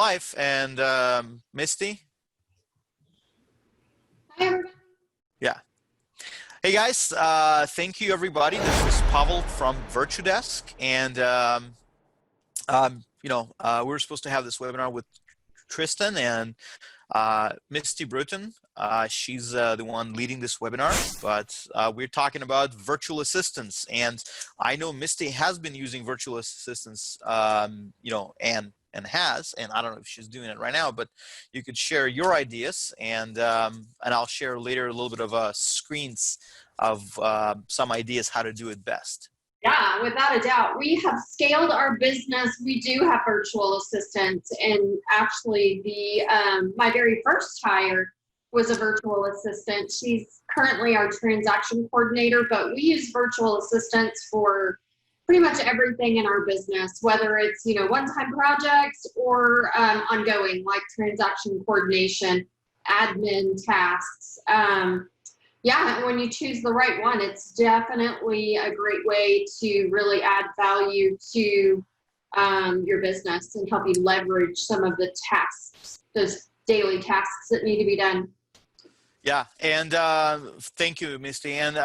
live. And Misty? Hi, everybody. Yeah. Hey guys, thank you everybody. This is Pavel from Virtudesk, and we were supposed to have this webinar with Tristan and Misty Bruton. She's the one leading this webinar, but we're talking about virtual assistants, and I know Misty has been using virtual assistants, and I don't know if she's doing it right now, but you could share your ideas, and I'll share later a little bit of screens of some ideas how to do it best. Yeah, without a doubt. We have scaled our business. We do have virtual assistants, and actually my very first hire was a virtual assistant. She's currently our transaction coordinator, but we use virtual assistants for pretty much everything in our business, whether it's, one-time projects or ongoing, like transaction coordination, admin tasks. Yeah, when you choose the right one, it's definitely a great way to really add value to your business and help you leverage some of the tasks, those daily tasks that need to be done. Yeah, and thank you, Misty. And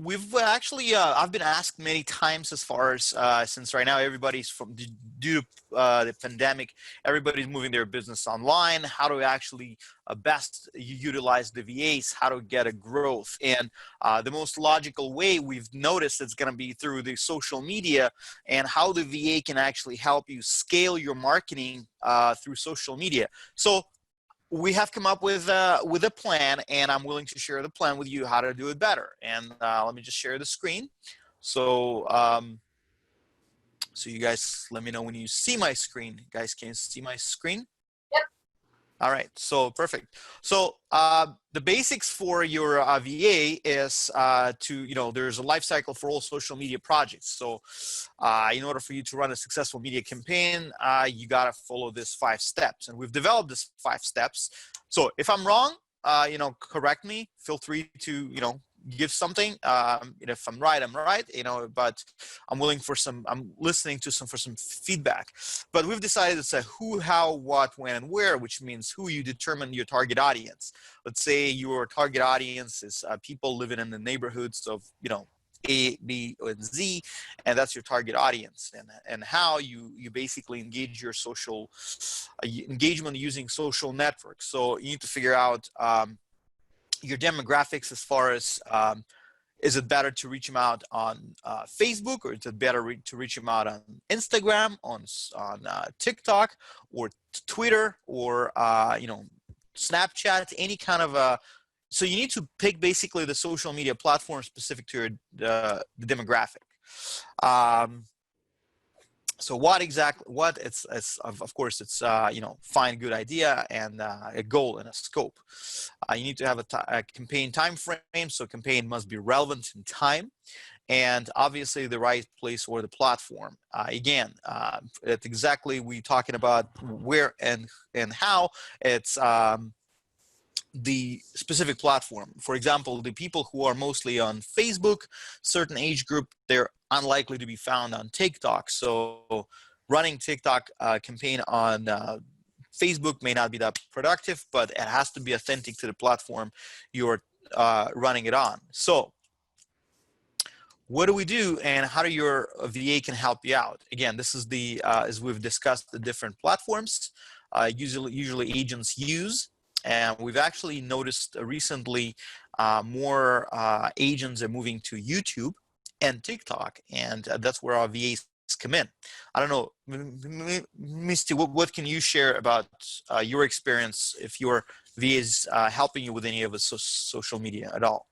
we've actually, I've been asked many times as far as, since right now everybody's due to the pandemic, everybody's moving their business online, how to actually best utilize the VAs, how to get a growth. And the most logical way we've noticed it's going to be through the social media, and how the VA can actually help you scale your marketing through social media. So we have come up with a plan, and I'm willing to share the plan with you how to do it better. And let me just share the screen. So so you guys let me know when you see my screen. You guys can see my screen? Yep. All right, so perfect. So the basics for your VA is there's a life cycle for all social media projects. So in order for you to run a successful media campaign, you got to follow this 5 steps. And we've developed this 5 steps. So if I'm wrong, correct me, feel free to, give something. If I'm right, I'm right, but I'm listening to for some feedback. But we've decided to say who, how, what, when, and where, which means who you determine your target audience. Let's say your target audience is people living in the neighborhoods of, A, B, and Z, and that's your target audience. And how you basically engage your social engagement using social networks. So you need to figure out your demographics as far as is it better to reach them out on Facebook, or is it better to reach them out on Instagram, on TikTok, or Twitter, or Snapchat, any kind of so you need to pick basically the social media platform specific to your the demographic. So of course it's find a good idea and a goal and a scope. You need to have a campaign time frame, so campaign must be relevant in time, and obviously the right place or the platform. Again, it's exactly we talking about where and how. It's the specific platform. For example, the people who are mostly on Facebook, certain age group, they're unlikely to be found on TikTok. So running TikTok campaign on Facebook may not be that productive, but it has to be authentic to the platform you're running it on. So what do we do, and how do your VA can help you out? Again, this is the as we've discussed, the different platforms usually agents use. And we've actually noticed recently more agents are moving to YouTube and TikTok, and that's where our VAs come in. I don't know, Misty, what can you share about your experience if your VA is helping you with any of the social media at all?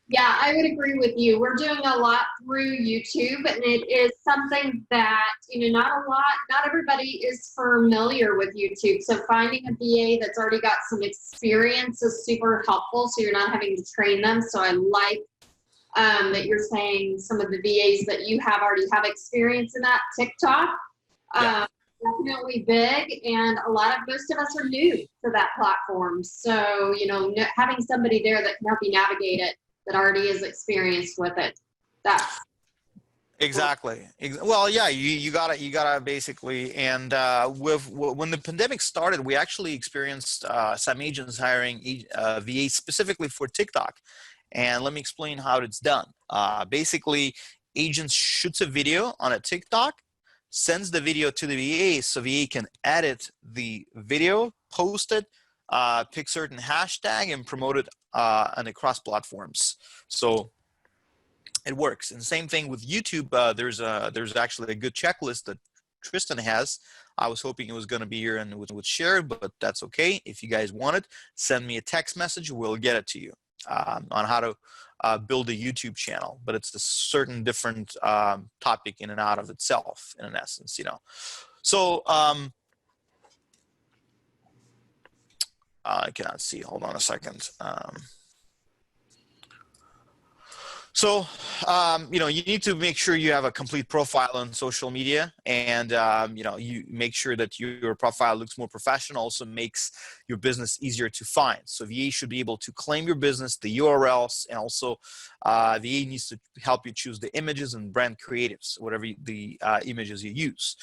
Yeah, I would agree with you. We're doing a lot through YouTube, and it is something that, not everybody is familiar with YouTube. So finding a VA that's already got some experience is super helpful, so you're not having to train them. So I like that you're saying some of the VAs that you have already have experience in that. TikTok, Yeah. Definitely big, and most of us are new to that platform. So, having somebody there that can help you navigate it, that already is experienced with it. Exactly. Well, yeah, you gotta basically, and when the pandemic started, we actually experienced some agents hiring VAs specifically for TikTok. And let me explain how it's done. Basically, agents shoots a video on a TikTok, sends the video to the VA, so VA can edit the video, post it, pick certain hashtag, and promote it on across platforms. So it works. And same thing with YouTube. There's actually a good checklist that Tristan has. I was hoping it was going to be here and would share, but that's okay. If you guys want it, send me a text message. We'll get it to you on how to build a YouTube channel. But it's a certain different topic in and out of itself, in essence, you know. So I cannot see. Hold on a second. So, you know, you need to make sure you have a complete profile on social media, and, you know, you make sure that your profile looks more professional, also makes your business easier to find. So VA should be able to claim your business, the URLs, and also VA needs to help you choose the images and brand creatives, whatever the images you use.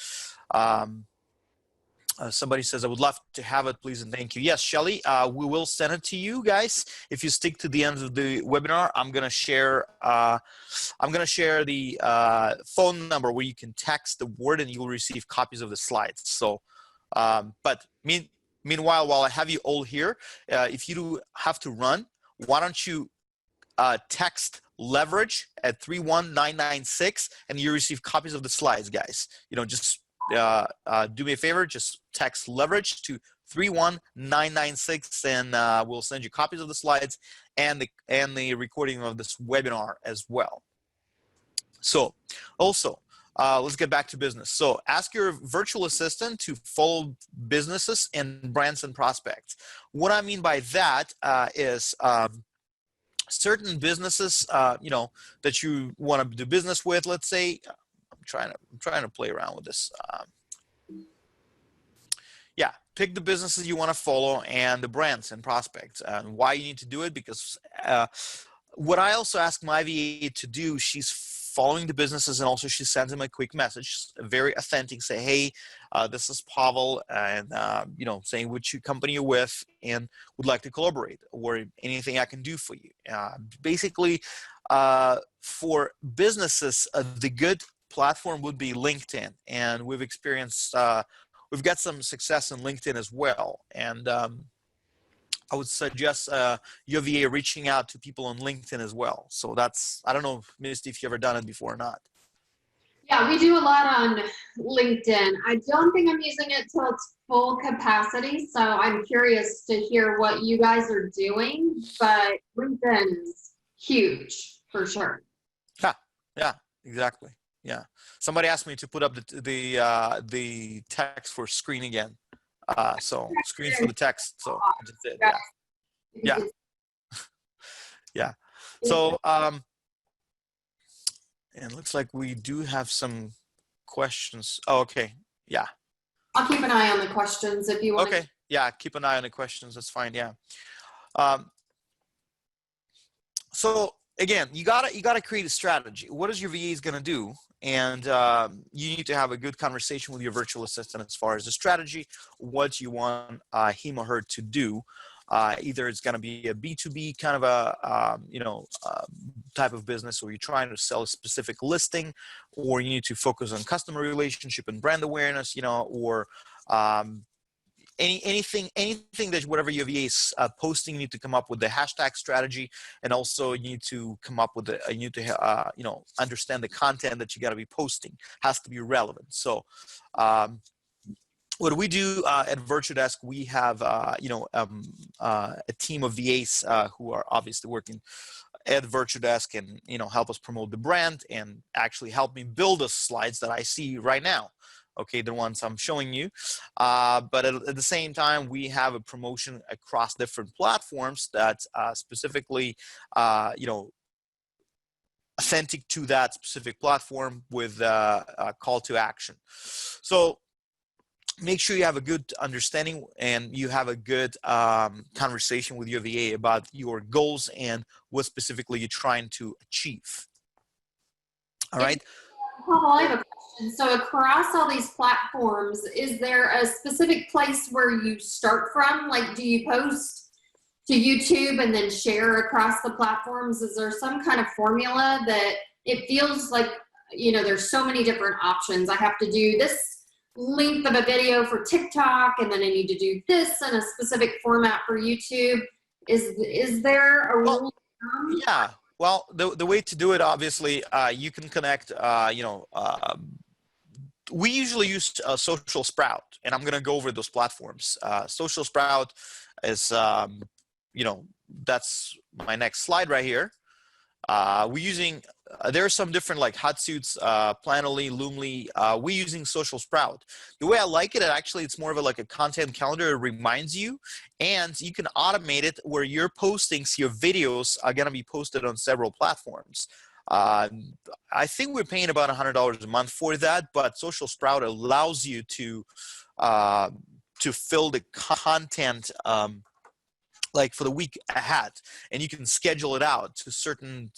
Somebody says, I would love to have it, please, and thank you. Yes, Shelly, we will send it to you guys. If you stick to the end of the webinar, I'm gonna share the phone number where you can text the word and you'll receive copies of the slides. So, but meanwhile, while I have you all here, if you do have to run, why don't you text leverage at 31996 and you receive copies of the slides, guys. You know, just do me a favor, just text leverage to 31996 and we'll send you copies of the slides and the recording of this webinar as well. So also, let's get back to business. So ask your virtual assistant to follow businesses and brands and prospects. What I mean by that is certain businesses, you know, that you want to do business with. Let's say, I'm trying to play around with this. Yeah, pick the businesses you want to follow and the brands and prospects. And why you need to do it, because what I also ask my VA to do, she's following the businesses, and also she sends them a quick message, very authentic, say, hey, this is Pavel, and you know, saying which company you're with and would like to collaborate, or anything I can do for you. Basically, for businesses, the good platform would be LinkedIn, and we've experienced we've got some success in LinkedIn as well. And I would suggest your VA reaching out to people on LinkedIn as well. So that's, I don't know, Misty, if you've ever done it before or not. Yeah, we do a lot on LinkedIn. I don't think I'm using it till its full capacity, so I'm curious to hear what you guys are doing, but LinkedIn is huge for sure. Yeah, exactly. Yeah, somebody asked me to put up the text for screen again. So screen for the text. So I just did. Yeah. Yeah. So and it looks like we do have some questions. Oh, okay. Yeah. I'll keep an eye on the questions if you want. Okay. Yeah, keep an eye on the questions. That's fine. Yeah. So again, you gotta create a strategy. What is your VA going to do? And you need to have a good conversation with your virtual assistant as far as the strategy, what you want him or her to do. Either it's going to be a B2B kind of a type of business, or you're trying to sell a specific listing, or you need to focus on customer relationship and brand awareness, you know, or anything that whatever your VA is posting, you need to come up with the hashtag strategy, and also you need to come up with you need to you know, understand the content that you got to be posting has to be relevant. So what we do at Virtudesk, we have you know, a team of VAs who are obviously working at Virtudesk and, you know, help us promote the brand and actually help me build the slides that I see right now. Okay, the ones I'm showing you, but at the same time, we have a promotion across different platforms that specifically, you know, authentic to that specific platform with a call to action. So make sure you have a good understanding and you have a good conversation with your VA about your goals and what specifically you're trying to achieve. All right. Paul, I have a question. So across all these platforms, is there a specific place where you start from? Like, do you post to YouTube and then share across the platforms? Is there some kind of formula that it feels like, there's so many different options. I have to do this length of a video for TikTok, and then I need to do this in a specific format for YouTube. Is there a rule of thumb? Yeah. Well, the way to do it, obviously, you can connect, we usually use Social Sprout, and I'm going to go over those platforms. Social Sprout is, that's my next slide right here. We're using, there are some different like Hotsuits, Planoly, Loomly. We're using Social Sprout. The way I like it, actually, it's more of like a content calendar. It reminds you, and you can automate it where your postings, your videos are going to be posted on several platforms. I think we're paying about $100 a month for that, but Social Sprout allows you to fill the content like for the week ahead, and you can schedule it out to certain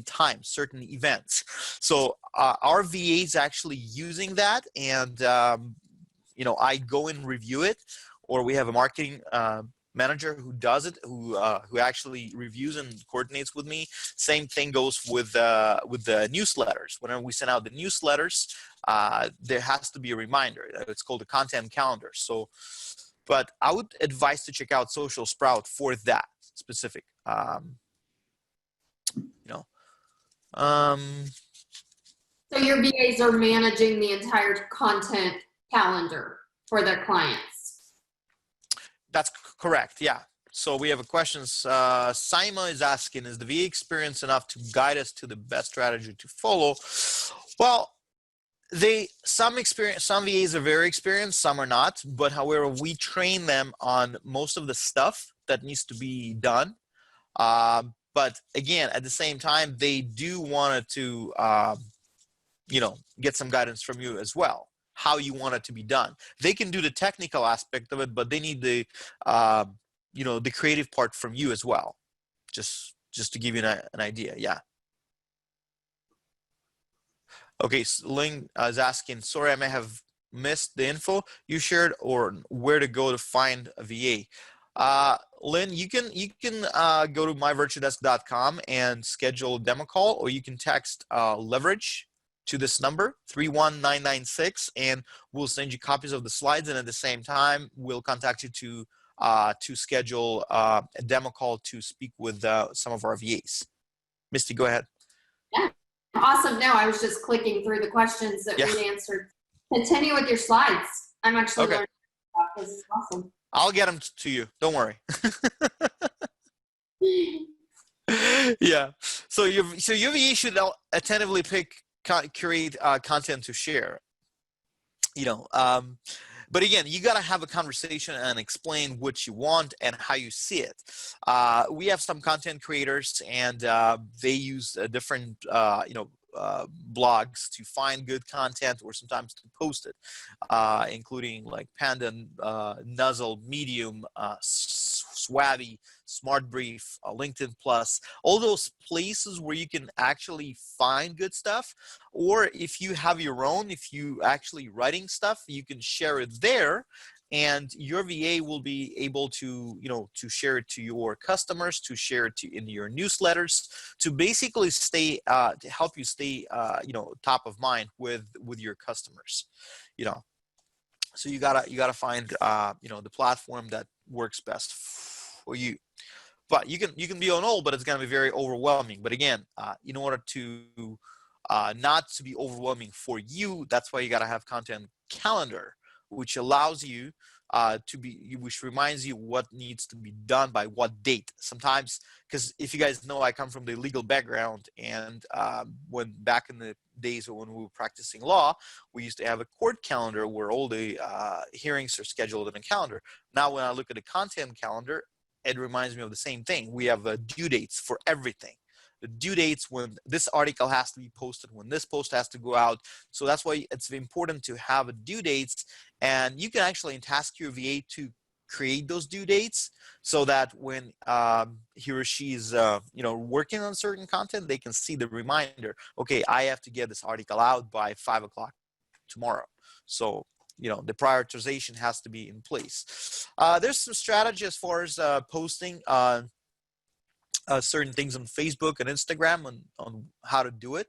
times, certain events. So our VA is actually using that, and I go and review it, or we have a marketing manager who does it, who actually reviews and coordinates with me. Same thing goes with the newsletters. Whenever we send out the newsletters, there has to be a reminder. It's called a content calendar. So, but I would advise to check out Social Sprout for that specific, So your VAs are managing the entire content calendar for their clients. That's correct, yeah. So we have a question. Saima is asking, is the VA experienced enough to guide us to the best strategy to follow? Well, some VAs are very experienced, some are not, but however, we train them on most of the stuff that needs to be done. But again, at the same time, they do want to, get some guidance from you as well, how you want it to be done. They can do the technical aspect of it, but they need the, the creative part from you as well. Just to give you an idea, yeah. Okay, so Ling is asking, sorry, I may have missed the info you shared, or where to go to find a VA. Lynn, you can go to myvirtudesk.com and schedule a demo call, or you can text leverage to this number 31996, and we'll send you copies of the slides, and at the same time we'll contact you to schedule a demo call to speak with some of our VAs. Misty, go ahead. Yeah, awesome. No, I was just clicking through the questions that we answered. Continue with your slides. I'm actually learning about this. Is awesome. I'll get them to you. Don't worry. Yeah. So your VA should attentively curate content to share. But again, you got to have a conversation and explain what you want and how you see it. We have some content creators, and they use different, blogs to find good content, or sometimes to post it, including like Panda, Nuzzle, Medium, Swabby, Smart Brief, LinkedIn Plus, all those places where you can actually find good stuff. Or if you have your own, if you actually writing stuff, you can share it there, and your VA will be able to, to share it to your customers, to share it in your newsletters, to basically stay, to help you stay, top of mind with your customers, So you gotta find, the platform that works best for you. But you can be on all, but it's gonna be very overwhelming. But again, in order to not to be overwhelming for you, that's why you gotta have content calendar, which allows you which reminds you what needs to be done by what date. Sometimes, because if you guys know, I come from the legal background, and when back in the days when we were practicing law, we used to have a court calendar where all the hearings are scheduled in a calendar. Now, when I look at a content calendar, it reminds me of the same thing. We have due dates for everything. The due dates when this article has to be posted, when this post has to go out. So that's why it's important to have a due dates, and you can actually task your VA to create those due dates so that when he or she is working on certain content, they can see the reminder, okay, I have to get this article out by 5 o'clock tomorrow. So the prioritization has to be in place. There's some strategy as far as posting certain things on Facebook and Instagram on how to do it.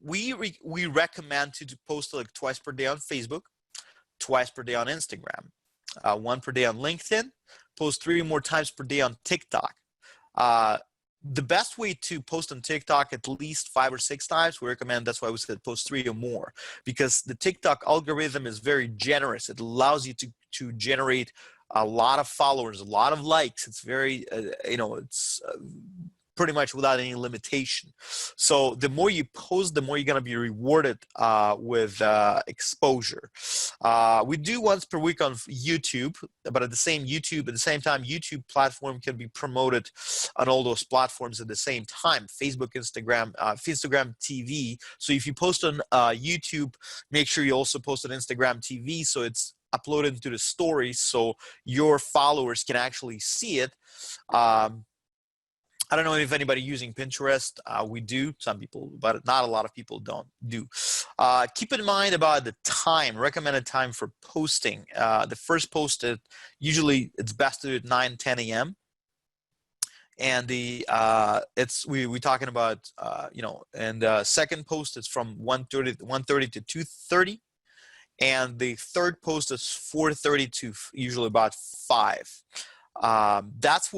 We recommend to post like twice per day on Facebook, twice per day on Instagram, one per day on LinkedIn, post 3 more times per day on TikTok. The best way to post on TikTok at least 5 or 6 times, we recommend, that's why we said post 3 or more, because the TikTok algorithm is very generous. It allows you to generate a lot of followers, a lot of likes. It's very, it's pretty much without any limitation. So the more you post, the more you're going to be rewarded with exposure. We do once per week on YouTube, but at the same time, YouTube platform can be promoted on all those platforms at the same time: Facebook, Instagram, Instagram TV. So if you post on YouTube, make sure you also post on Instagram TV, so it's uploaded into the stories, so your followers can actually see it. I don't know if anybody using Pinterest. We do, some people, but not a lot of people do. Keep in mind about the time, recommended time for posting. The first post, usually it's best to do at 9, 10 a.m. And we're talking about, and second post is from 1:30 to 2:30. And the third post is 4:30 to usually about 5. That's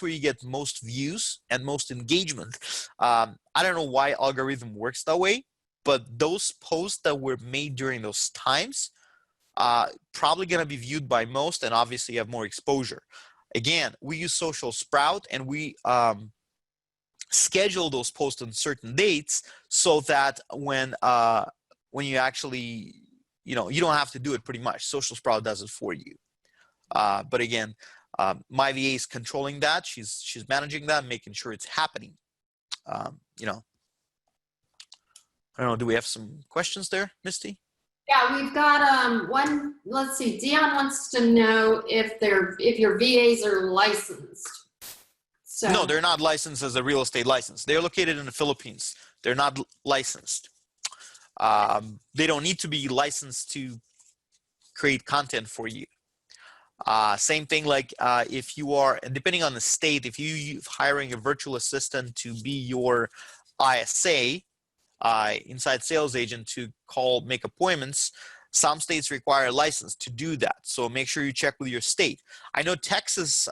where you get most views and most engagement. I don't know why algorithm works that way, but those posts that were made during those times probably going to be viewed by most, and obviously have more exposure. Again, we use Social Sprout, and we schedule those posts on certain dates so that when you actually, you don't have to do it pretty much. Social Sprout does it for you. But again, my VA is controlling that. She's managing that, making sure it's happening. I don't know. Do we have some questions there, Misty? Yeah, we've got one. Let's see. Dion wants to know if your VAs are licensed. So No, they're not licensed as a real estate license. They're located in the Philippines. They're not licensed. They don't need to be licensed to create content for you. Same thing like if you are, depending on the state, if you're hiring a virtual assistant to be your ISA, inside sales agent, to make appointments, some states require a license to do that. So make sure you check with your state. I know Texas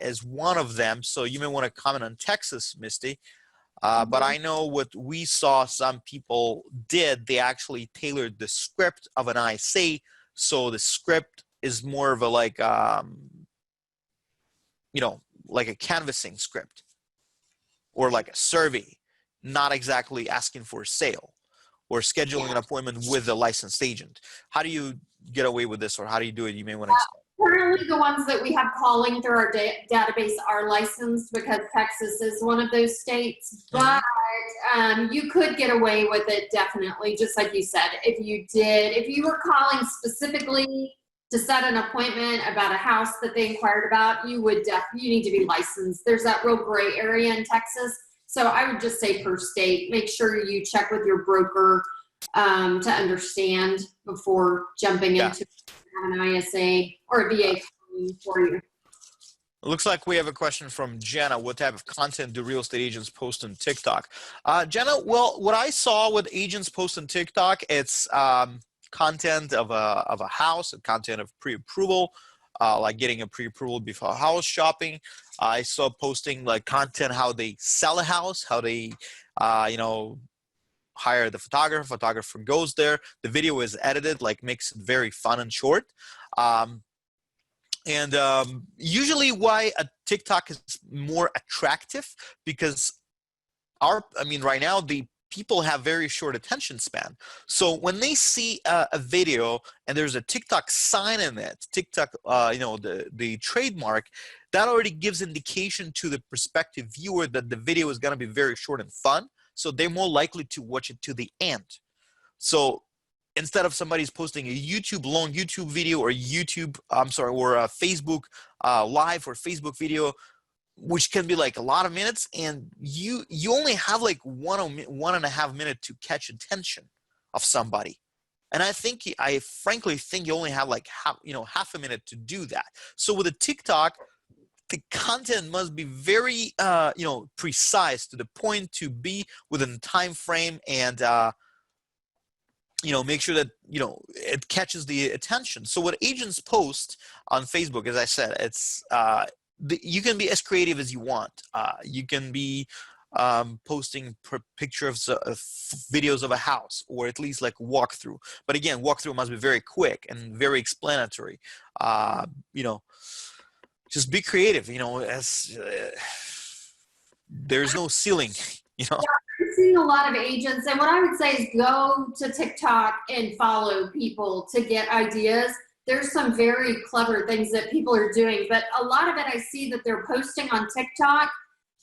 is one of them, so you may want to comment on Texas, Misty. But I know what we saw some people did, they actually tailored the script of an ISA. So the script is more of a like a canvassing script or like a survey, not exactly asking for a sale or scheduling an appointment with a licensed agent. How do you get away with this, or how do you do it? You may want to explain. Currently, the ones that we have calling through our database are licensed because Texas is one of those states. But you could get away with it, definitely, just like you said. If you were calling specifically to set an appointment about a house that they inquired about, you need to be licensed. There's that real gray area in Texas. So I would just say per state, make sure you check with your broker to understand before jumping into an ISA or a VA for you. It looks like we have a question from Jenna. What type of content do real estate agents post on TikTok? Jenna, well, what I saw with agents post on TikTok, it's content of a house, and content of pre-approval, like getting a pre-approval before house shopping. I saw posting like content how they sell a house, how they hire the photographer goes there. The video is edited, like makes it very fun and short. Usually why a TikTok is more attractive, because right now the people have very short attention span. So when they see a video and there's a TikTok sign in it, TikTok, the trademark, that already gives indication to the prospective viewer that the video is going to be very short and fun. So they're more likely to watch it to the end. So instead of somebody's posting a long YouTube video or or a Facebook live or Facebook video, which can be like a lot of minutes, and you only have like 1.5 minutes to catch attention of somebody. And I frankly think you only have like half a minute to do that. So with a TikTok, the content must be very precise, to the point, to be within the time frame, and make sure that it catches the attention. So what agents post on Facebook, as I said, it's you can be as creative as you want. You can be posting pictures of videos of a house, or at least like walkthrough. But again, walkthrough must be very quick and very explanatory. Just be creative. There's no ceiling. Yeah, I'm seeing a lot of agents, and what I would say is go to TikTok and follow people to get ideas. There's some very clever things that people are doing, but a lot of it I see that they're posting on TikTok,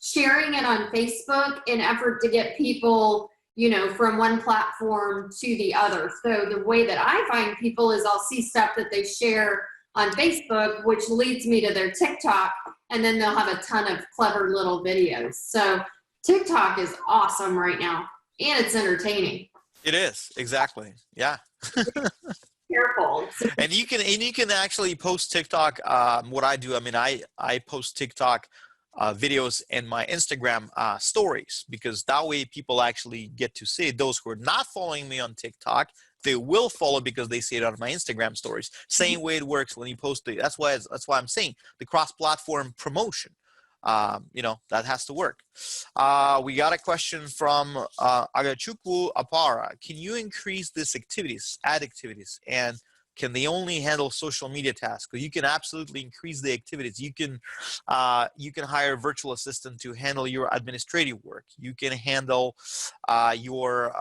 sharing it on Facebook in effort to get people, from one platform to the other. So the way that I find people is I'll see stuff that they share on Facebook, which leads me to their TikTok, and then they'll have a ton of clever little videos. So TikTok is awesome right now, and it's entertaining. It is, exactly. Yeah. Careful. And you can actually post TikTok. What I do, I post TikTok videos in my Instagram stories, because that way people actually get to see it. Those who are not following me on TikTok, they will follow because they see it on my Instagram stories. Same way it works when you post it. That's why I'm saying the cross-platform promotion. That has to work. We got a question from Agachukwu Apara. Can you increase these ad activities, and can they only handle social media tasks? You can absolutely increase the activities. You can hire a virtual assistant to handle your administrative work. You can handle your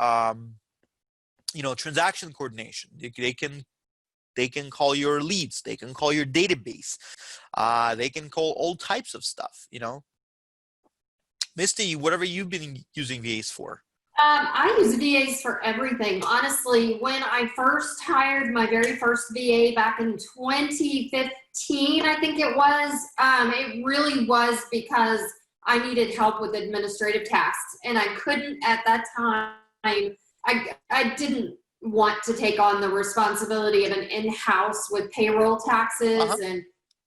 transaction coordination. They can call your leads. They can call your database. They can call all types of stuff, Misty, whatever you've been using VAs for. I use VAs for everything. Honestly, when I first hired my very first VA back in 2015, I think it was, it really was because I needed help with administrative tasks, and I couldn't at that time. I didn't want to take on the responsibility of an in-house with payroll taxes and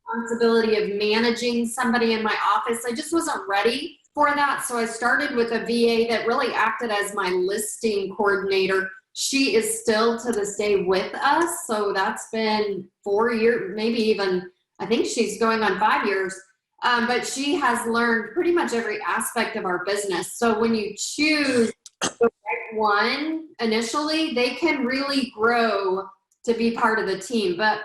responsibility of managing somebody in my office. I just wasn't ready for that. So I started with a VA that really acted as my listing coordinator. She is still to this day with us. So that's been 4 years, maybe even, I think she's going on 5 years. But she has learned pretty much every aspect of our business. So when you choose the right one initially, they can really grow to be part of the team. But,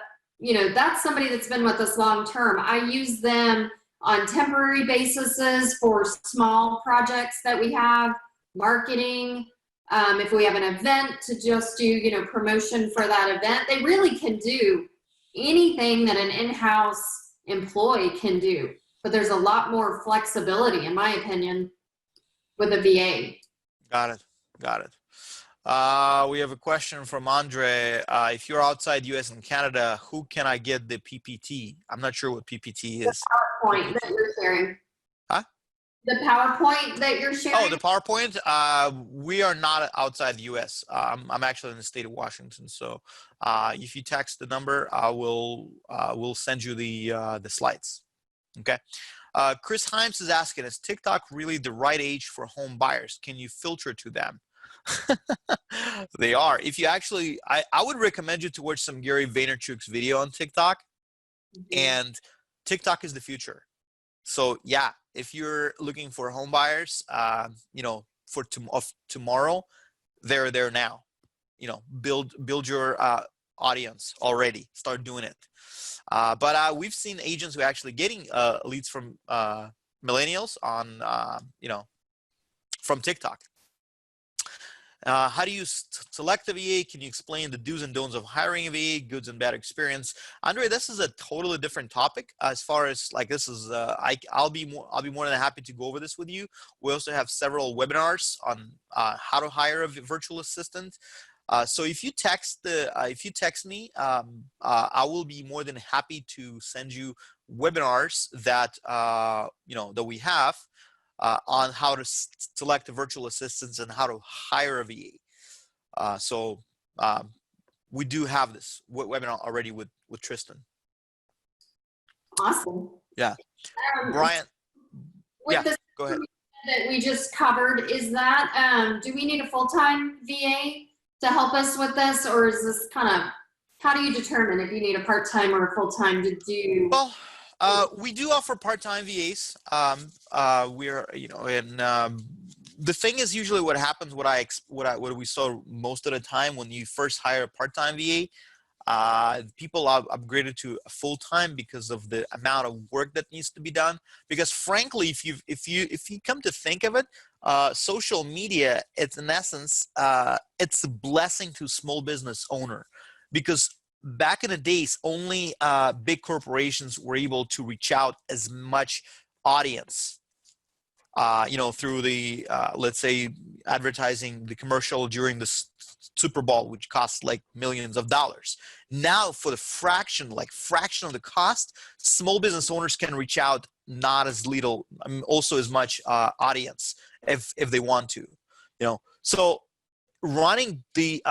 that's somebody that's been with us long term. I use them on temporary basis for small projects that we have, marketing, if we have an event, to just do, promotion for that event. They really can do anything that an in-house employee can do, but there's a lot more flexibility, in my opinion, with a VA. Got it. We have a question from Andre. If you're outside US and Canada, who can I get the PPT? I'm not sure what PPT is. The PowerPoint that you're sharing. Huh? The PowerPoint that you're sharing? Oh, the PowerPoint? We are not outside the US. I'm actually in the state of Washington. So if you text the number, we'll send you the slides. Okay. Chris Himes is asking, is TikTok really the right age for home buyers? Can you filter to them? They are. If you actually, I would recommend you to watch some Gary Vaynerchuk's video on TikTok. And TikTok is the future. So yeah, if you're looking for home buyers, for tomorrow, they're there now. Build your audience already. Start doing it. But we've seen agents who are actually getting leads from millennials on, from TikTok. How do you select a VA? Can you explain the do's and don'ts of hiring a VA, goods and bad experience? Andre, this is a totally different topic. As far as this is, I'll be more than happy to go over this with you. We also have several webinars on how to hire a virtual assistant. So if you text me, I will be more than happy to send you webinars that that we have on how to select a virtual assistant and how to hire a VA. So we do have this webinar already with Tristan. Awesome. Yeah, Brian. With Yeah, this go ahead. that we just covered, is that do we need a full-time VA to help us with this, or is this kind of, how do you determine if you need a part-time or a full-time to do? Well, we do offer part-time VAs. We're, and the thing is, usually what happens, what we saw most of the time when you first hire a part-time VA, people are upgraded to a full-time because of the amount of work that needs to be done. Because frankly, if you come to think of it, social media, it's in essence, it's a blessing to small business owner, because back in the days, only big corporations were able to reach out as much audience, through the, let's say, advertising the commercial during the Super Bowl, which costs like millions of dollars. Now, for the fraction of the cost, small business owners can reach out not as little, also as much audience if they want to, So running the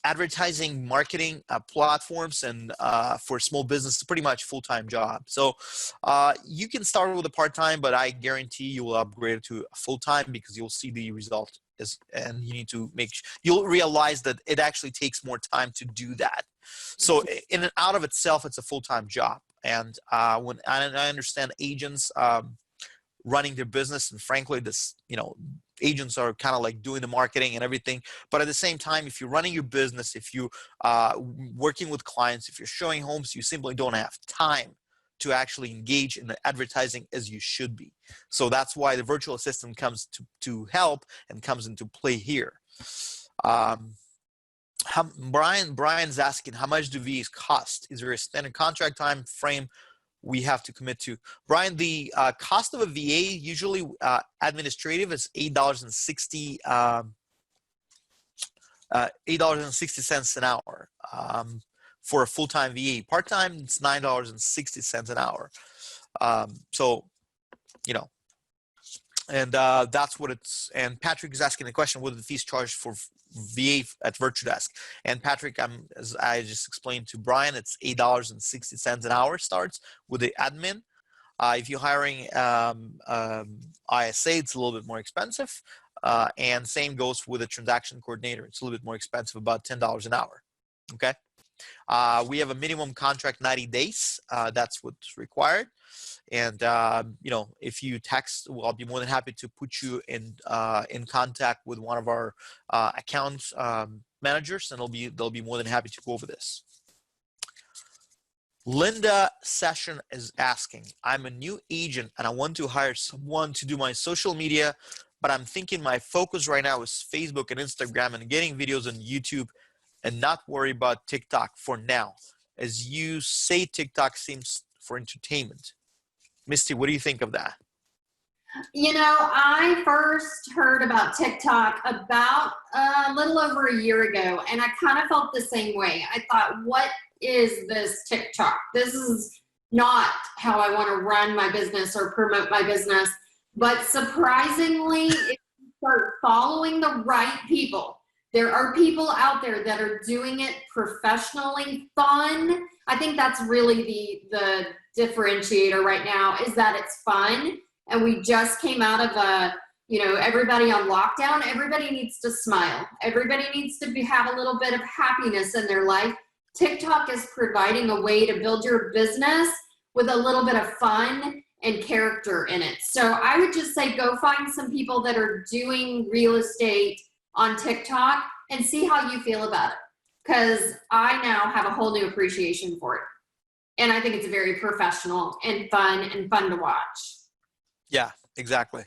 advertising marketing platforms and for small business is pretty much full-time job. So you can start with a part-time, but I guarantee you will upgrade it to a full-time, because you'll see the result and you need to you'll realize that it actually takes more time to do that. So in and out of itself, it's a full-time job. And when I understand agents running their business, and frankly, agents are kind of like doing the marketing and everything. But at the same time, if you're running your business, if you working with clients, if you're showing homes, you simply don't have time to actually engage in the advertising as you should be. So that's why the virtual assistant comes to help and comes into play here. Brian's asking, how much do VAs cost? Is there a standard contract time frame we have to commit to? Brian, the cost of a VA, usually administrative, is $8.60 an hour for a full-time VA. Part-time, it's $9.60 an hour. And that's what it's. And Patrick is asking the question: what are the fees charged for VA at Virtudesk? And Patrick, as I just explained to Brian, it's $8.60 an hour starts with the admin. If you're hiring ISA, it's a little bit more expensive. And same goes with a transaction coordinator. It's a little bit more expensive, about $10 an hour. Okay. We have a minimum contract 90 days. That's what's required. And if you text, I'll be more than happy to put you in contact with one of our accounts managers, and they'll be more than happy to go over this. Linda Session is asking, I'm a new agent and I want to hire someone to do my social media, but I'm thinking my focus right now is Facebook and Instagram and getting videos on YouTube, and not worry about TikTok for now. As you say, TikTok seems for entertainment. Misty, what do you think of that? I first heard about TikTok about a little over a year ago, and I kind of felt the same way. I thought, what is this TikTok? This is not how I want to run my business or promote my business. But surprisingly, if you start following the right people, there are people out there that are doing it professionally fun. I think that's really the differentiator right now, is that it's fun. And we just came out of everybody on lockdown. Everybody needs to smile. Everybody needs to have a little bit of happiness in their life. TikTok is providing a way to build your business with a little bit of fun and character in it. So I would just say, go find some people that are doing real estate on TikTok and see how you feel about it. Because I now have a whole new appreciation for it. And I think it's very professional and fun to watch. Yeah, exactly.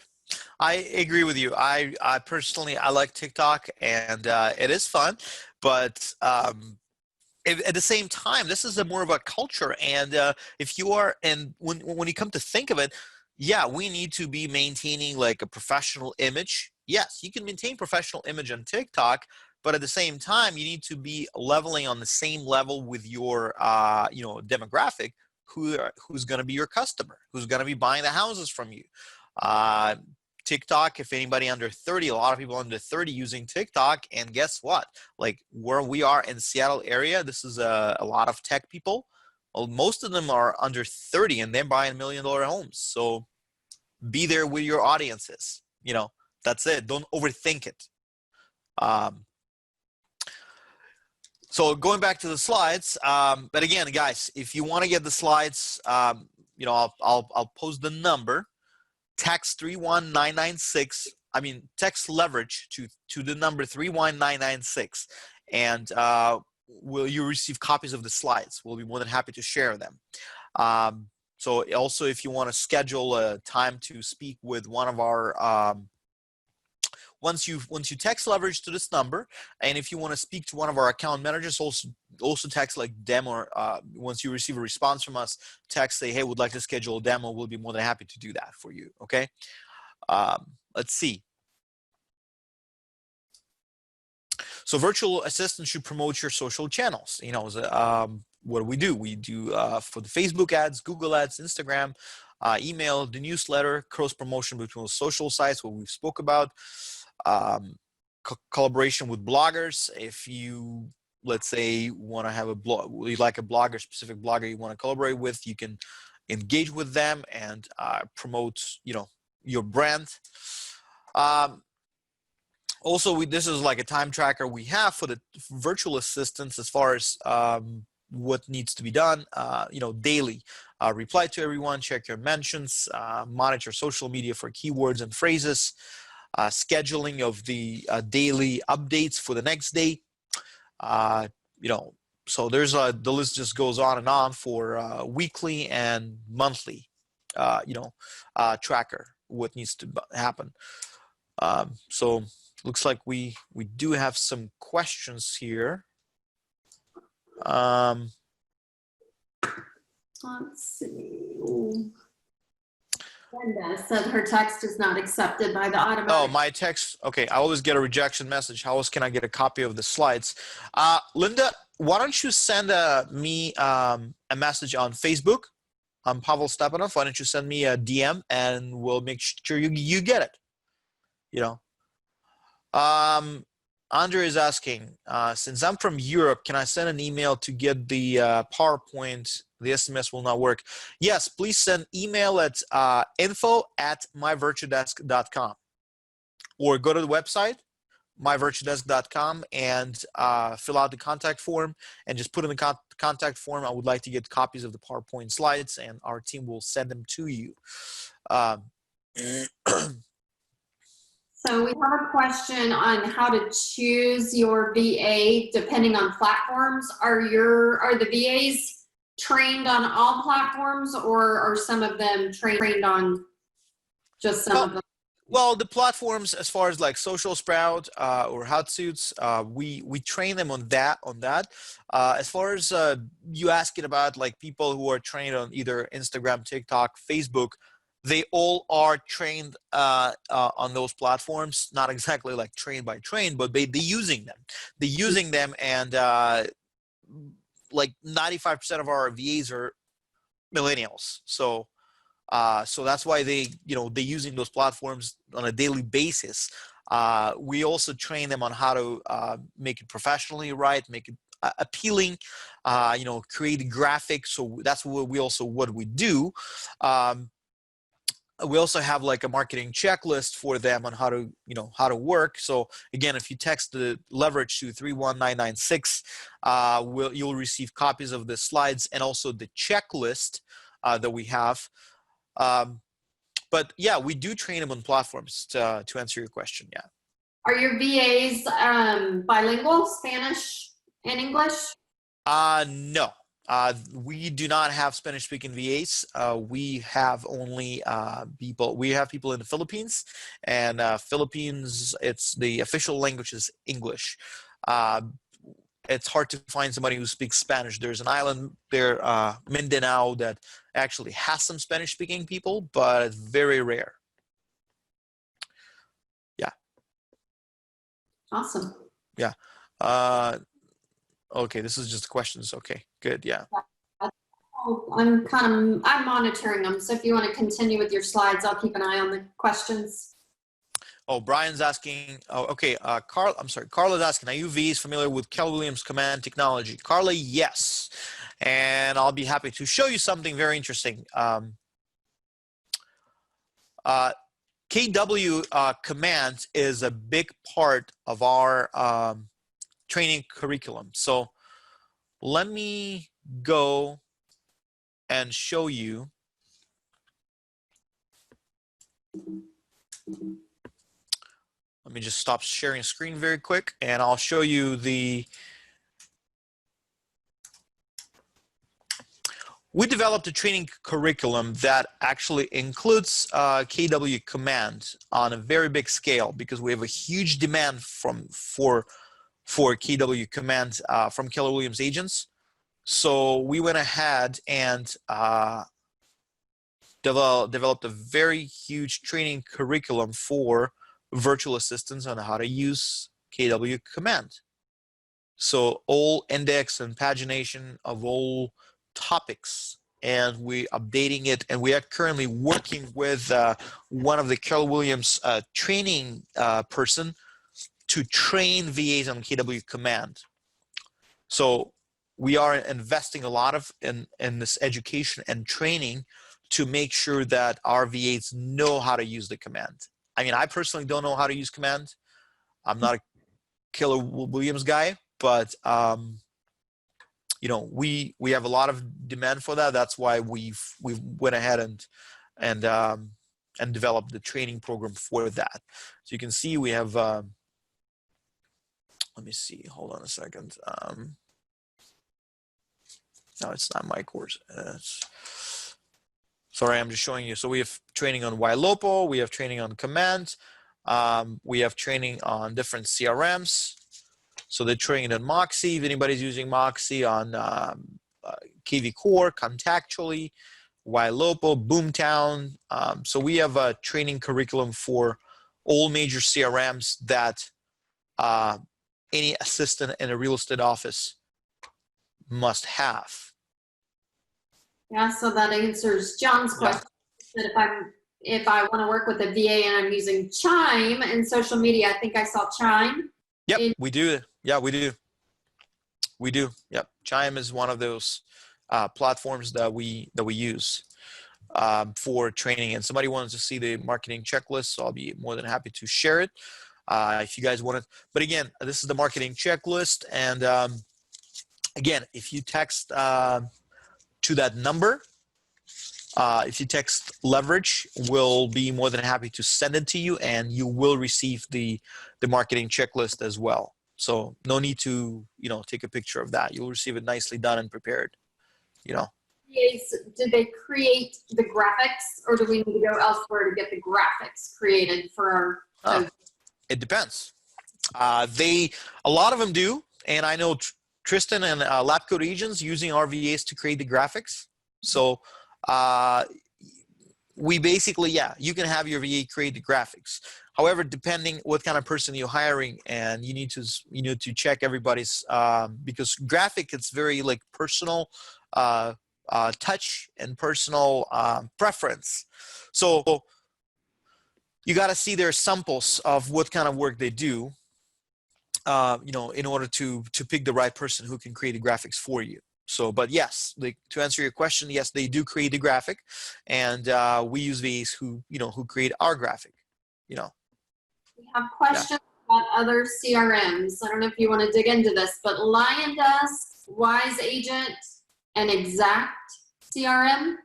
I agree with you. I personally, I like TikTok, and it is fun, but at the same time, this is more of a culture. And if you are, and when you come to think of it, yeah, we need to be maintaining like a professional image. Yes, you can maintain professional image on TikTok, but at the same time, you need to be leveling on the same level with your, demographic, who's going to be your customer, who's going to be buying the houses from you. TikTok, if anybody under 30, a lot of people under 30 using TikTok, and guess what? Like where we are in the Seattle area, this is a lot of tech people. Well, most of them are under 30 and they're buying $1 million homes. So be there with your audiences. That's it. Don't overthink it. So going back to the slides, but again, guys, if you want to get the slides, I'll post the number. Text 31996. Text leverage to the number 31996, and will you receive copies of the slides? We'll be more than happy to share them. So also, if you want to schedule a time to speak with one of our once you text leverage to this number, and if you want to speak to one of our account managers, also text like demo. Once you receive a response from us, text say, hey, would like to schedule a demo. We'll be more than happy to do that for you. Okay. Let's see. So virtual assistant should promote your social channels. What do? We do for the Facebook ads, Google ads, Instagram, email, the newsletter, cross promotion between social sites, what we spoke about. Collaboration with bloggers. If you, let's say, want to have a blog, you like a blogger, specific blogger you want to collaborate with, you can engage with them and promote, your brand. Also, this is like a time tracker we have for the virtual assistants as far as what needs to be done. Daily reply to everyone, check your mentions, monitor social media for keywords and phrases. Scheduling of the daily updates for the next day. So there's the list just goes on and on for weekly and monthly, tracker, what needs to happen. So looks like we do have some questions here. Let's see. Linda said her text is not accepted by the automatic. Oh, my text. Okay, I always get a rejection message. How else can I get a copy of the slides? Linda, why don't you send me a message on Facebook? I'm Pavel Stepanov. Why don't you send me a DM and we'll make sure you get it. Andre is asking, since I'm from Europe, can I send an email to get the PowerPoint? The SMS will not work. Yes, please send email at info@myvirtudesk.com, or go to the website, myvirtudesk.com, and fill out the contact form and just put in the contact form, I would like to get copies of the PowerPoint slides, and our team will send them to you. So we have a question on how to choose your VA depending on platforms. Are the VAs trained on all platforms, or are some of them trained on just some of them? Well, the platforms, as far as like Social Sprout or Hotsuits, we train them on that. As far as you asking about like people who are trained on either Instagram, TikTok, Facebook, they all are trained on those platforms. Not exactly like trained by train, but they're using them. They're using them, and like 95% of our VAs are millennials. So that's why they're using those platforms on a daily basis. We also train them on how to make it professionally right, make it appealing, create graphics. So that's what we do. We also have like a marketing checklist for them on how to work. So again, if you text the leverage to 31996, you'll receive copies of the slides and also the checklist that we have. But yeah, we do train them on platforms to answer your question. Yeah. Are your VAs bilingual, Spanish and English? No. We do not have Spanish-speaking VAs. We have only people. We have people in the Philippines, and Philippines, it's the official language is English. It's hard to find somebody who speaks Spanish. There's an island there, Mindanao, that actually has some Spanish-speaking people, but it's very rare. Yeah. Awesome. Yeah. Okay, this is just questions. Okay, good. Yeah. Oh, I'm monitoring them. So if you want to continue with your slides, I'll keep an eye on the questions. Oh, Brian's asking. Oh, okay. Carl, I'm sorry. Carla's asking, are you VAs familiar with Keller Williams command technology? Carla, yes. And I'll be happy to show you something very interesting. KW command is a big part of our training curriculum. So let me go and show you. Let me just stop sharing screen very quick, and I'll show you the. We developed a training curriculum that actually includes KW command on a very big scale because we have a huge demand for KW command from Keller Williams agents. So we went ahead and developed a very huge training curriculum for virtual assistants on how to use KW command. So all index and pagination of all topics, and we're updating it, and we are currently working with one of the Keller Williams training person to train VAs on KW command. So we are investing a lot in this education and training to make sure that our VAs know how to use the command. I mean, I personally don't know how to use command. I'm not a Keller Williams guy, but you know, we have a lot of demand for that. That's why we went ahead and developed the training program for that. So you can see we have. Let me see. Hold on a second. No, it's not my course. Sorry, I'm just showing you. So we have training on YLOPO. We have training on command. We have training on different CRMs. So they're training on Moxie, if anybody's using Moxie, on KV Core, Contactually, YLOPO, Boomtown. So we have a training curriculum for all major CRMs that any assistant in a real estate office must have. Yeah, so that answers John's question. That if I want to work with a VA and I'm using Chime and social media, I think I saw Chime. Yep, we do. Yeah, we do. We do. Yep, Chime is one of those platforms that we use for training. And somebody wants to see the marketing checklist, so I'll be more than happy to share it if you guys want it. But again, this is the marketing checklist, and again, if you text to that number, if you text leverage, we'll be more than happy to send it to you, and you will receive the marketing checklist as well. So no need to, you know, take a picture of that. You'll receive it nicely done and prepared, you know. Did they create the graphics, or do we need to go elsewhere to get the graphics created for our It depends. A lot of them do, and I know Tristan and LabCode agents using RVAs to create the graphics. So we basically, yeah, you can have your VA create the graphics. However, depending what kind of person you're hiring, and you need to check everybody's because graphic, it's very like personal touch and personal preference. So you got to see their samples of what kind of work they do. You know, in order to pick the right person who can create the graphics for you. So, but yes, like, to answer your question, yes, they do create the graphic, and we use VAs who create our graphic. You know. We have questions about other CRMs. I don't know if you want to dig into this, but LionDesk, Wise Agent, and Exact CRM.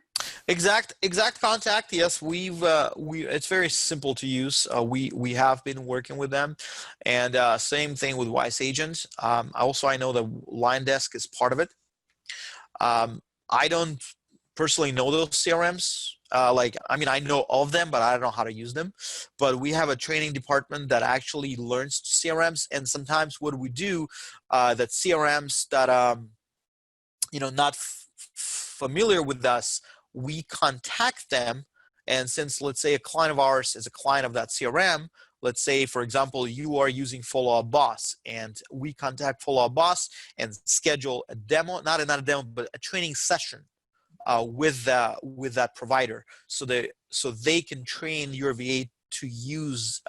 Exact Contact, yes, it's very simple to use. We have been working with them, and same thing with Wise Agent. Also, I know that LionDesk is part of it. I don't personally know those CRMs. I mean, I know of them, but I don't know how to use them. But we have a training department that actually learns CRMs, and sometimes what we do, that CRMs that you know, not familiar with us, we contact them, and since, let's say, a client of ours is a client of that CRM, let's say, for example, you are using Follow Up Boss, and we contact Follow Up Boss and schedule a demo, not a demo, but a training session with that provider, so they can train your VA to use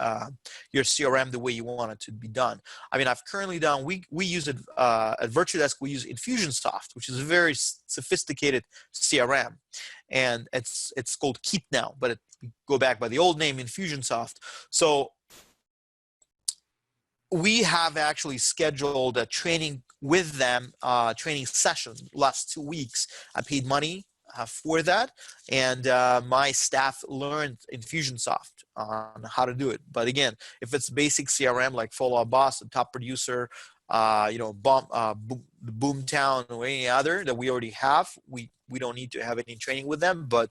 your CRM the way you want it to be done. I mean, I've currently done, we use it at Virtudesk, we use Infusionsoft, which is a very sophisticated CRM, and it's called Keep now, but it go back by the old name Infusionsoft. So we have actually scheduled a training with them, training session last 2 weeks. I paid money for that, and my staff learned Infusionsoft on how to do it. But again, if it's basic CRM like Follow Up Boss, the Top Producer, Boomtown, or any other that we already have, we don't need to have any training with them. But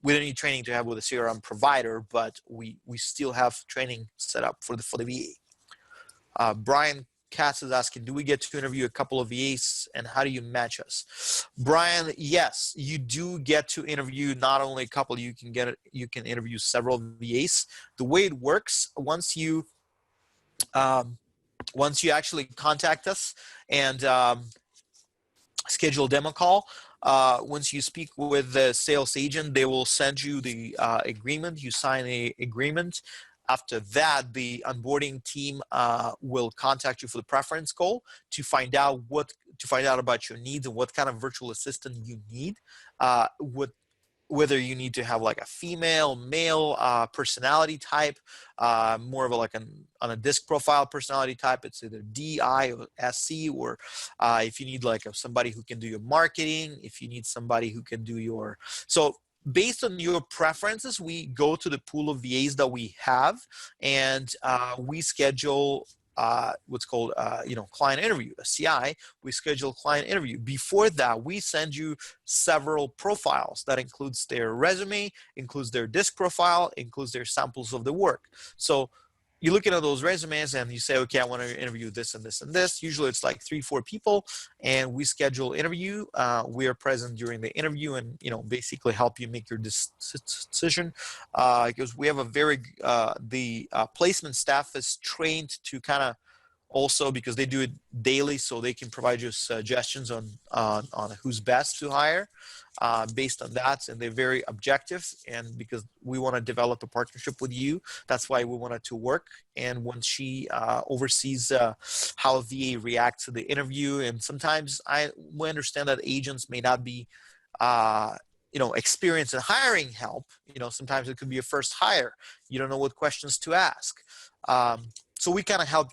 we don't need training to have with a CRM provider, but we still have training set up for the VA. Brian Katz is asking, do we get to interview a couple of VAs, and how do you match us? Brian, yes, you do get to interview not only a couple, you can interview several VAs. The way it works, once you actually contact us and schedule a demo call, once you speak with the sales agent, they will send you the agreement. You sign an agreement. After that, the onboarding team will contact you for the preference call to find out about your needs and what kind of virtual assistant you need. Whether you need to have like a female, male personality type, more of on a disc profile personality type. It's either DI or SC, or if you need like somebody who can do your marketing, if you need somebody who can do your, so based on your preferences, we go to the pool of VAs that we have, and we schedule what's called client interview, a CI. We schedule client interview. Before that, we send you several profiles that includes their resume, includes their disc profile, includes their samples of the work. So you're looking at those resumes and you say, okay, I want to interview this and this and this. Usually it's like 3-4 people, and we schedule interview. We are present during the interview and, basically help you make your decision, because we have a very, the placement staff is trained to kind of, also because they do it daily, so they can provide you suggestions on who's best to hire based on that, and they're very objective. And because we want to develop a partnership with you, that's why we want it to work. And when she oversees how a VA reacts to the interview, and sometimes we understand that agents may not be experienced in hiring help. Sometimes it could be a first hire. You don't know what questions to ask. So we kind of help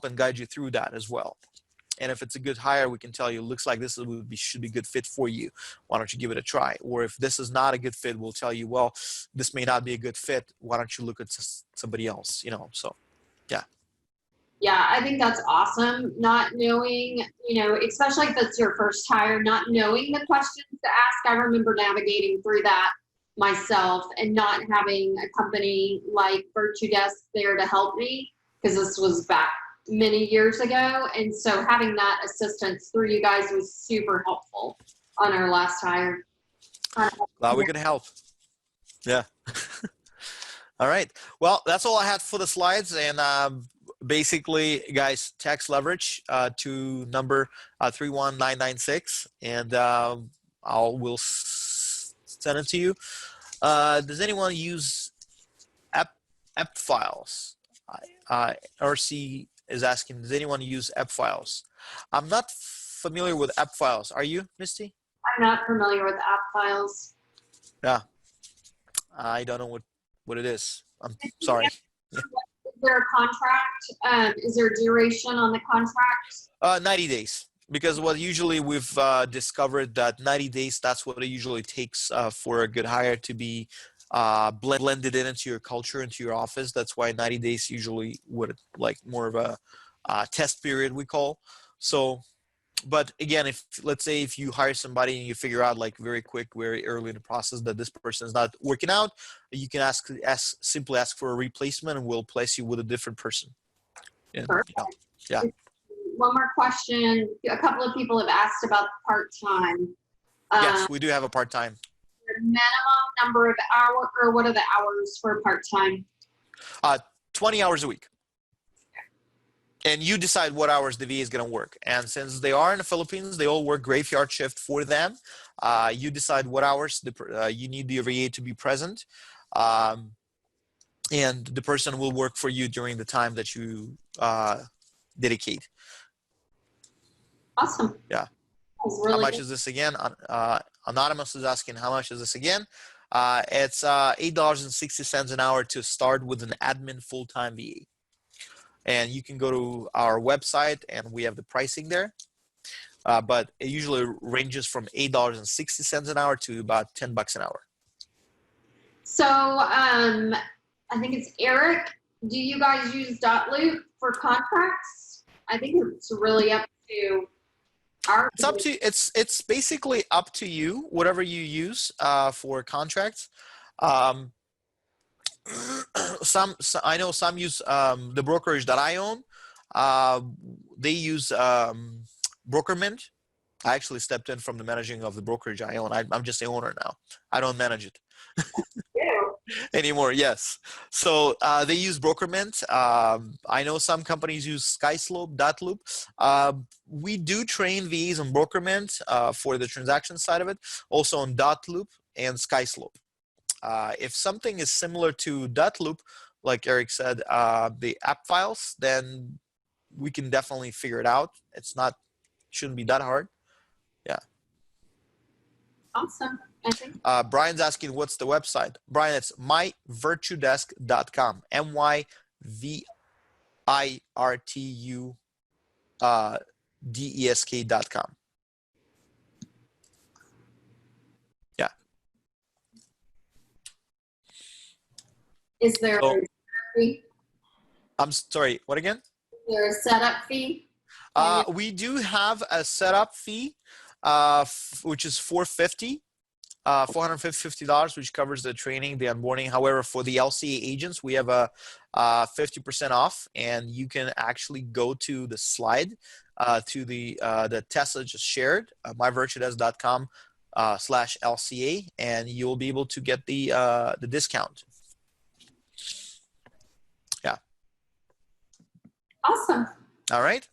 and guide you through that as well. And if it's a good hire, we can tell you, looks like this should be a good fit for you. Why don't you give it a try? Or if this is not a good fit, we'll tell you, well, this may not be a good fit. Why don't you look at somebody else? So, yeah. Yeah, I think that's awesome. Not knowing, especially if it's your first hire, not knowing the questions to ask. I remember navigating through that myself and not having a company like Virtudesk there to help me, because this was back many years ago. And so having that assistance through you guys was super helpful on our last hire. Glad we could help. Yeah. All right. Well, that's all I had for the slides. And basically, guys, tax leverage to number 31996, and we'll send it to you. Does anyone use app files? RC is asking, does anyone use app files? I'm not familiar with app files. Are you, Misty? I'm not familiar with app files. Yeah. I don't know what it is. I'm sorry. Is there a contract? Is there a duration on the contract? 90 days. Because what usually we've discovered that 90 days, that's what it usually takes for a good hire to be blended into your culture, into your office. That's why 90 days usually would like more of a test period we call. So, but again, let's say if you hire somebody and you figure out like very quick, very early in the process that this person is not working out, you can simply ask for a replacement, and we'll place you with a different person. Yeah. One more question. A couple of people have asked about part-time. Yes, we do have a part-time. Minimum number of hours, or what are the hours for part-time? 20 hours a week. And you decide what hours the VA is going to work. And since they are in the Philippines, they all work graveyard shift for them. You decide what hours you need the VA to be present. And the person will work for you during the time that you dedicate. Awesome. Yeah. Really how much good. is this again? Anonymous is asking, how much is this again? It's $8.60 an hour to start with an admin full-time VA. And you can go to our website and we have the pricing there. But it usually ranges from $8.60 an hour to about $10 an hour. So I think it's Eric. Do you guys use .loop for contracts? I think it's really up to our. It's up to it's basically up to you, whatever you use for contracts. I know some use the brokerage that I own. They use Brokerment. I actually stepped in from the managing of the brokerage I own. I'm just the owner now. I don't manage it anymore. Yes. So they use Brokerment. I know some companies use SkySlope, .loop. We do train VAs on Brokerment for the transaction side of it, also on .loop and SkySlope. If something is similar to .loop, like Eric said, the app files, then we can definitely figure it out. Shouldn't be that hard. Yeah. Awesome. I think. Brian's asking, what's the website? Brian, it's myvirtudesk.com. myvirtudesk.com. Yeah. Is there a fee? I'm sorry, what again? Is there a setup fee? We do have a setup fee, which is $450, which covers the training, the onboarding. However, for the LCA agents, we have a 50% off, and you can actually go to the slide to the Tesla just shared, myvirtudesk.com /LCA, and you'll be able to get the discount. Yeah. Awesome. All right.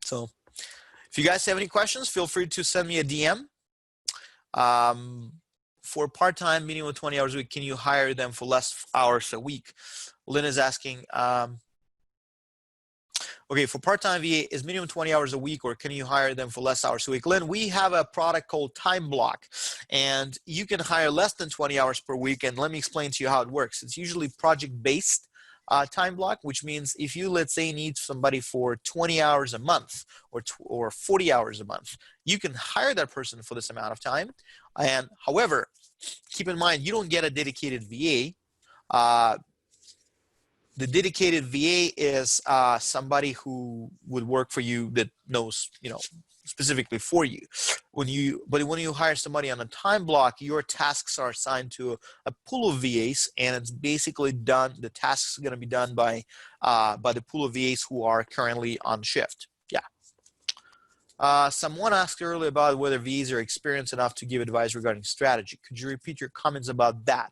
So if you guys have any questions, feel free to send me a DM. For part-time, minimum 20 hours a week, can you hire them for less hours a week? Lynn is asking, okay, for part-time VA, is minimum 20 hours a week, or can you hire them for less hours a week? Lynn, we have a product called Time Block, and you can hire less than 20 hours per week, and let me explain to you how it works. It's usually project-based time block, which means if you, let's say, need somebody for 20 hours a month or 40 hours a month, you can hire that person for this amount of time. And however, keep in mind, you don't get a dedicated VA. The dedicated VA is somebody who would work for you that knows, specifically for you. When you hire somebody on a time block, your tasks are assigned to a pool of VAs, and it's basically done. The tasks are going to be done by the pool of VAs who are currently on shift. Yeah. Someone asked earlier about whether VAs are experienced enough to give advice regarding strategy. Could you repeat your comments about that?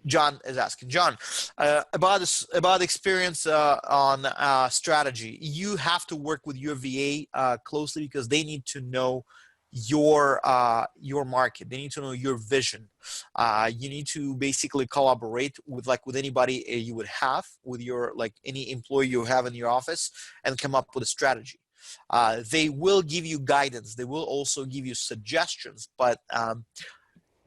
John is asking. John, about experience on strategy. You have to work with your VA closely because they need to know your market. They need to know your vision. You need to basically collaborate with anybody you would have with your any employee you have in your office and come up with a strategy. They will give you guidance. They will also give you suggestions, but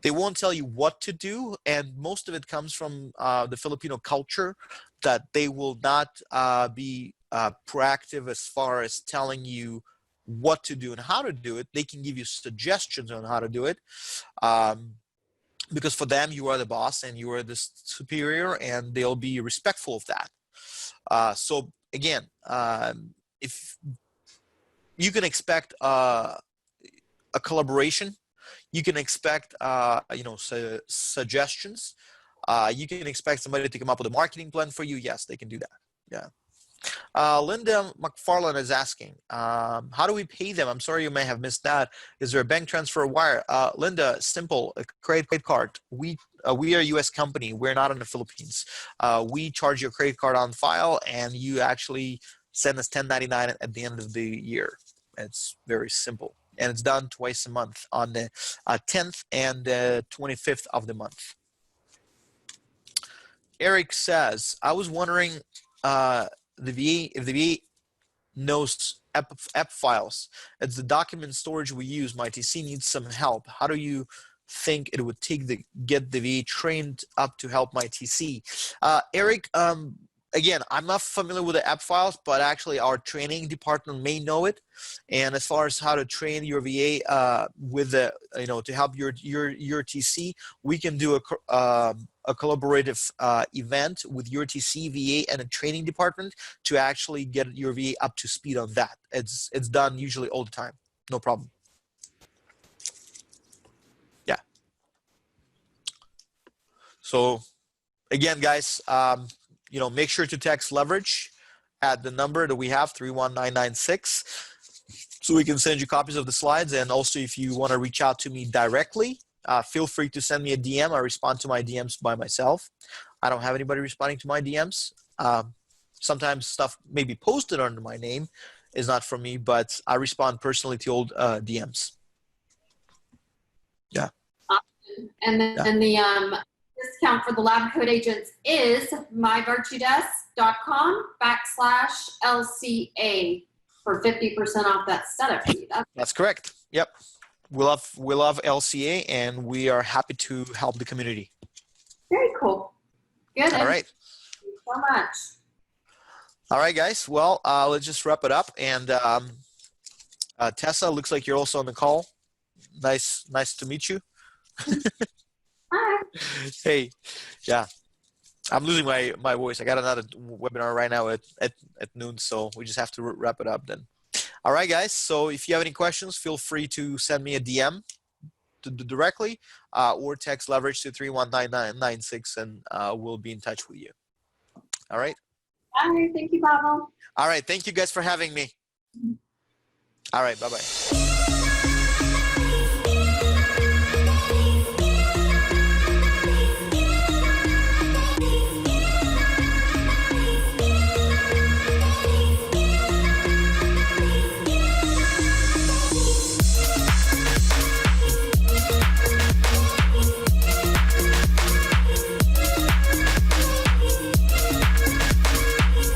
they won't tell you what to do, and most of it comes from the Filipino culture that they will not be proactive as far as telling you what to do and how to do it. They can give you suggestions on how to do it because for them, you are the boss and you are the superior, and they'll be respectful of that. So again, if you can expect a collaboration, you can expect, suggestions. You can expect somebody to come up with a marketing plan for you. Yes, they can do that. Yeah. Linda McFarland is asking, how do we pay them? I'm sorry you may have missed that. Is there a bank transfer or wire? Linda, simple, a credit card. We are a U.S. company. We're not in the Philippines. We charge your credit card on file, and you actually send us $10.99 at the end of the year. It's very simple. And it's done twice a month on the 10th and 25th of the month. Eric says, I was wondering if the VA knows app files. It's the document storage we use. My TC needs some help. How do you think it would take to get the VA trained up to help my TC? Eric, again, I'm not familiar with the app files, but actually our training department may know it. And as far as how to train your VA with the, to help your TC, we can do a collaborative event with your TC, VA, and a training department to actually get your VA up to speed on that. It's done usually all the time. No problem. Yeah. So again, guys, make sure to text leverage at the number that we have, 31996, so we can send you copies of the slides. And also, if you want to reach out to me directly, feel free to send me a DM. I respond to my DMs by myself. I don't have anybody responding to my DMs. Sometimes stuff may be posted under my name. Is not from me, but I respond personally to old DMs. Yeah. Awesome. And then the discount for the lab code agents is myvirtudesk.com/LCA for 50% off that setup fee. That's correct. Yep. We love LCA, and we are happy to help the community. Very cool. Good. All right. Thank you so much. All right, guys. Well, let's just wrap it up. And Tessa, looks like you're also on the call. Nice to meet you. Hi. Hey, yeah. I'm losing my voice. I got another webinar right now at noon, so we just have to wrap it up then. All right, guys. So if you have any questions, feel free to send me a DM directly or text leverage to 31996, and we'll be in touch with you. All right. Bye. Thank you, Pavel. All right. Thank you guys for having me. All right. Bye-bye.